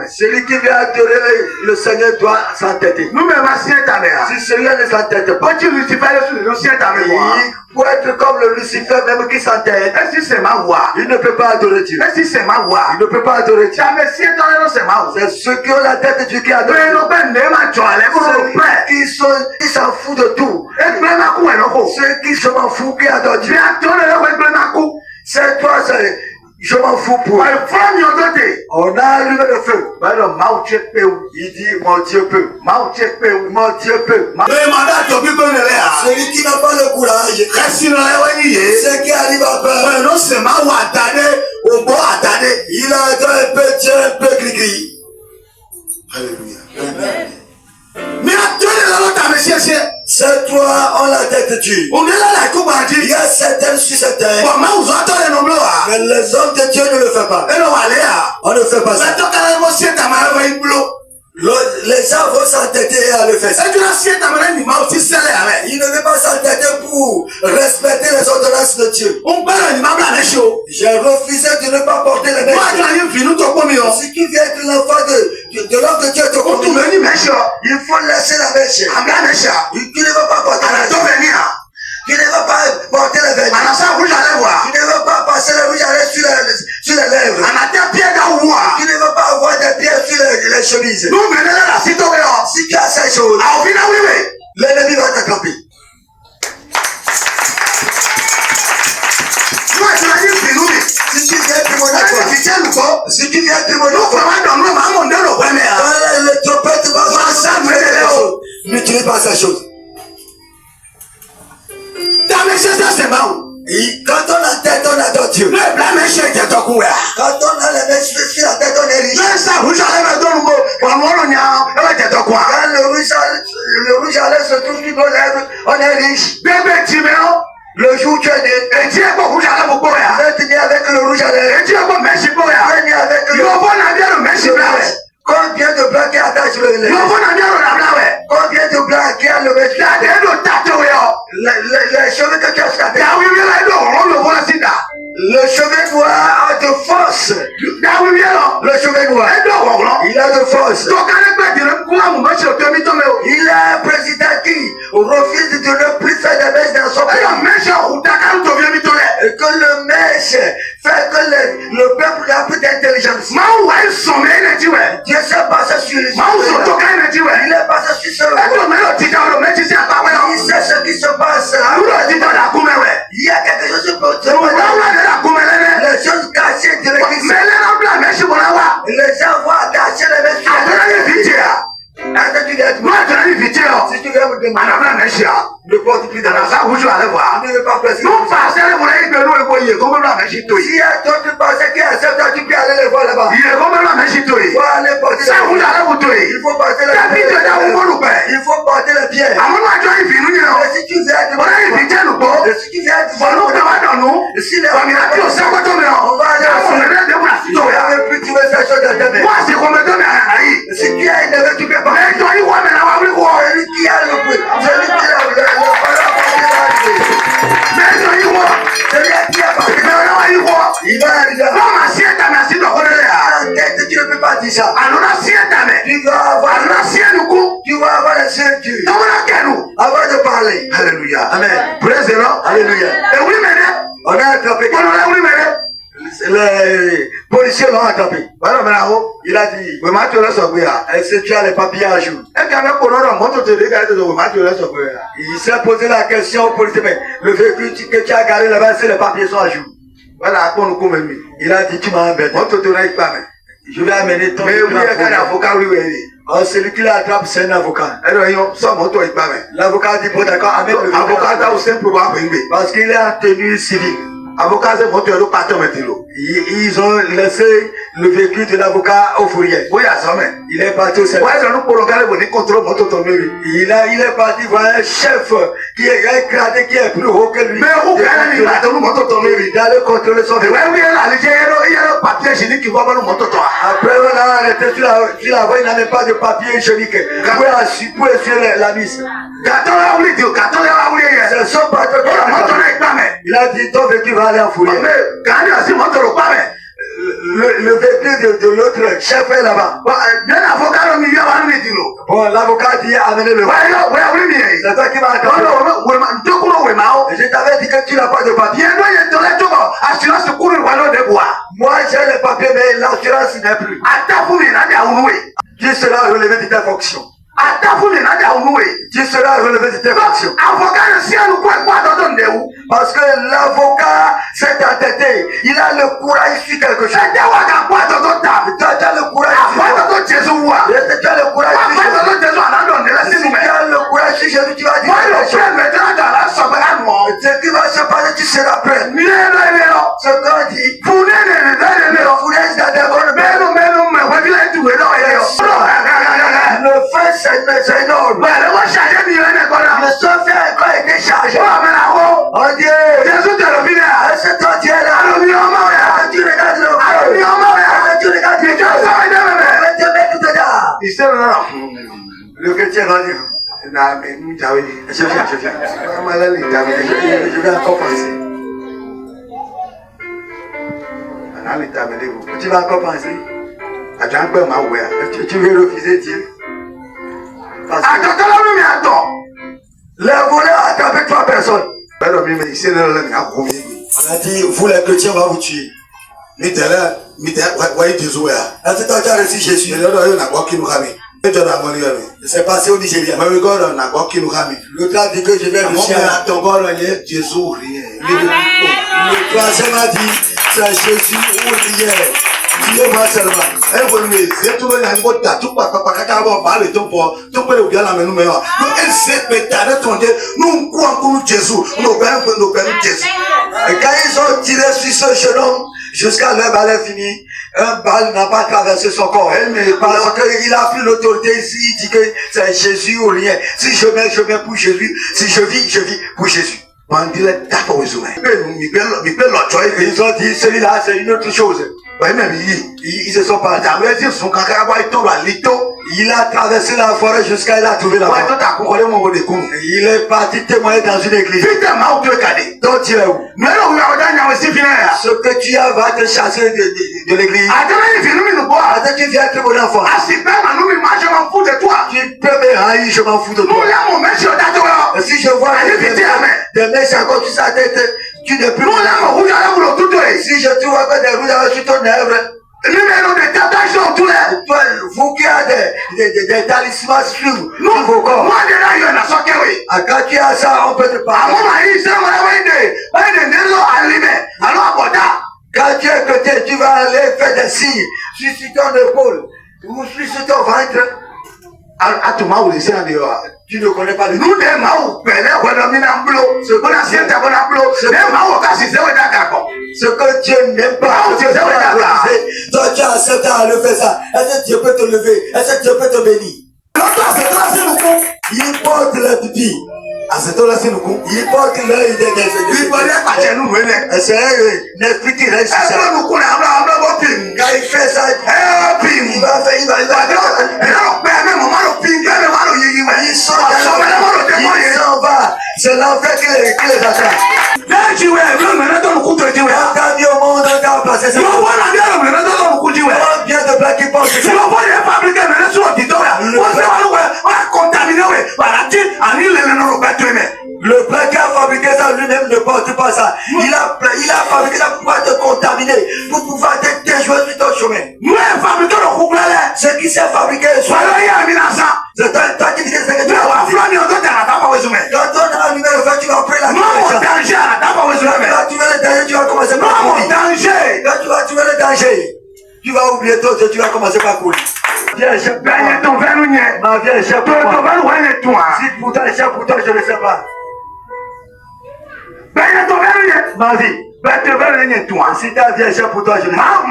Celui qui vient adorer le Seigneur doit s'entêter. Si celui-là ne s'entête pas, il faut être comme le Lucifer même qui s'entête. Il ne peut pas adorer Dieu. Il ne peut pas adorer Dieu. C'est ceux qui ont la tête de Dieu qui adorent. Ceux qui s'en foutent de tout. Ceux qui je m'en fous qui adorent Dieu. C'est toi, je m'en fous pour. On a allumé le feu. Il dit mon Dieu peut. Mon Dieu peut. Celui qui n'a pas le courage, c'est qui arrive à peur. Il a un peu Dieu, un peu gris. Alléluia. Amen. C'est toi, on la tête de Dieu. Il y a certaines sur cette terre. Mais les hommes de Dieu ne le font pas. On ne fait pas ça. Les gens vont s'entêter à le faire. Il ne veut pas s'entêter pour respecter les ordonnances de Dieu. J'ai refusé de ne pas porter les mèches. Si tu viens être l'enfant de l'homme de Dieu, il faut laisser la mèche. Tu ne veux pas porter la mèche. Tu ne veux pas porter le vernis. Tu ne veux pas passer le rouge à lèvres sur les lèvres. Tu ne veux pas avoir des pierres sur les chemises. Si tu as ces choses, l'ennemi va t'attraper. Si tu viens témoigner, le trompette va n'utilise pas ces choses. Quand on a tête, on adore Dieu. Quand on a les mèches sur la tête, on est riche. Quand le rouge à lèvres se trouve sur nos lèvres, on est riche. Le jour où tu es né, tu es né avec le rouge à lèvres. Tu es né avec le mèche. Combien de blancs qui attachent le lèvres? Combien de blancs qui a le mèche? Les cheveux que tu as sur la tête. Le cheveu noir a de force. Le cheveu noir, il a de force. Il a un président qui refuse de ne plus faire des mèches dans son pays. Et que le mèche fait que le peuple n'a plus d'intelligence. Dieu s'est passé sur lui. Il est passé sur ce il sait ce qui se passe. Il y a quelque chose qui se passe. Les choses cachées de l'église. Les gens voient cacher les mèches. Si tu viens me demander, ne porte plus de l'argent, vous allez voir. Ne veux pas placer. Si y a d'autres personnes qui acceptent, tu peux aller les voir là-bas. Il faut aller porter la pierre. Il faut porter la pierre. Il faut porter la pierre. Et si tu viens demander, si tu viens demander, si les on va aller plus tu veux ces choses dans ta main. Si tu as une neveu, tu peux pas. Celui qui a le bruit, celui qui a le il va arriver. Tu ne peux pas dire ça. Tu vas avoir la ceinture avant de parler. Alléluia. Amen. Praise the Lord. Alléluia. On a attrapé. Les policiers l'ont attrapé. Il a dit, est-ce que tu as les papiers à jour? Il s'est posé la question au policier, mais le véhicule que tu as garé là-bas, c'est les papiers sont à jour. Il a dit, tu m'as embêté. Je vais amener ton avocat. Oh, celui qui l'attrape, c'est un avocat. L'avocat dit, bon d'accord, amène le véhicule. Parce qu'il est en tenue civile. Ils ont laissé le véhicule de l'avocat au fourrier. Il est parti au service. Il est parti voir un chef qui est un gradé qui est plus haut que lui. Il allait contrôler son véhicule. Après, on a arrêté sur la voie, il n'avait pas de papier hygiénique pour essuyer la vis. C'est son patron qui il a dit ton véhicule va aller en fourrière. le véhicule de l'autre chef est là-bas. Bon, l'avocat dit amenez le c'est toi qui m'as attendu. Je t'avais dit que tu n'as pas de papier. Moi j'ai les papiers, mais l'assurance n'est plus. Tu seras relevé de tes fonctions. Tu seras relevé de tes fonctions. Parce que l'avocat s'est entêté. Il a le courage sur quelque chose. Tu as le courage sur Jésus. Tu as le courage sur Jésus. Tu as le courage sur Jésus. Tu vas dire ce qui va se passer, tu seras prêt. Ce qu'on dit. Le feu c'est énorme. Le feu a encore été chargé. Oh Dieu, Jésus te le vient. Est-ce que toi tu es là? Est-ce que tu regardes le feu? Est-ce que tu regardes le feu? Il sait maintenant. Le chrétien va dire. Je viens. Je vais encore penser. Tu vas encore penser? Tu veux refuser Dieu? Parce que les voleurs ont attrapé 3 personnes. On a dit, vous les chrétiens, on va vous tuer. Est-ce que tu as reçu Jésus? C'est passé au Nigeria. L'autre a dit que je vais réussir. Le troisième a dit, c'est Jésus ou rien. Dieu moi seulement. Et quand ils ont tiré sur ce jeune homme, jusqu'à leur balle est finie, un balle n'a pas traversé son corps. Parce qu'il a pris l'autorité ici, il dit que c'est Jésus ou rien. Si je mets pour Jésus. Si je vis pour Jésus. Ils ont dit, celui-là, c'est une autre chose. Ils se sont partis. Il a traversé la forêt jusqu'à il a trouvé la mort. Il est parti témoigner dans une église. Donc tu es où? Ce que tu as va te chasser de l'église. Attends, tu viens être mon enfant. Tu peux me haïr, je m'en fous de toi. Si je vois des méchants comme tu sa tête, tu n'es plus. Si je trouve encore des rouges sur ton œuvre, vous qui avez des talismans sur vos corps. Quand tu as ça, on peut te parler. Quand tu es côté, tu vas aller faire des signes sur ton épaule ou sur ton ventre. Tu ne connais pas le nom. Ce que Dieu n'aime pas. Toi, tu acceptes à le faire ça. Est-ce que Dieu peut te lever? Est-ce que Dieu peut te bénir? Il porte le pipi. Il porte l'œil des c'est un esprit qui reste sur ça. Quand il fait ça, il va faire. Il s'en va. C'est l'enfer qui les attrape. Quand Dieu au monde, on va passer ça. On vient de plaque qui pense que le plat qui a fabriqué ça lui-même ne porte pas ça. Il a fabriqué ça pour pouvoir te contaminer, pour pouvoir te déjouer sur ton chemin. Ce qui s'est fabriqué, c'est toi qui dis que c'est que tu vas voir. Quand on a allumé le feu, tu vas prendre la danger. Quand tu veux le danger, tu vas commencer par courir. Quand tu vas tuer le danger, tu vas oublier tout, tu vas commencer par courir. Viens, échappe pour moi. Ma viens, échappe pour moi. Si pourtant, échappe pour toi, je ne sais pas. Ma vie. Si ta vie échappe pour toi, je ne sais pas.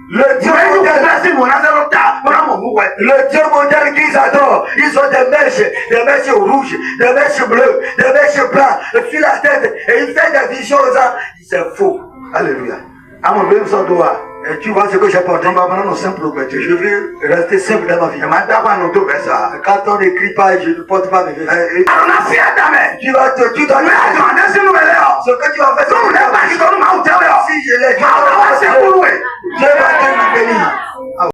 Le Dieu mondial qu'ils adorent, ils ont des mèches rouges, des mèches bleues, des mèches blancs sur la tête et ils font des visions aux gens. C'est faux. Alléluia. Et tu vois ce que j'ai porté. Je veux rester simple dans ma vie. Quand on n'écrit pas, je ne porte pas mes vêtements. Tu dois ce que tu vas faire.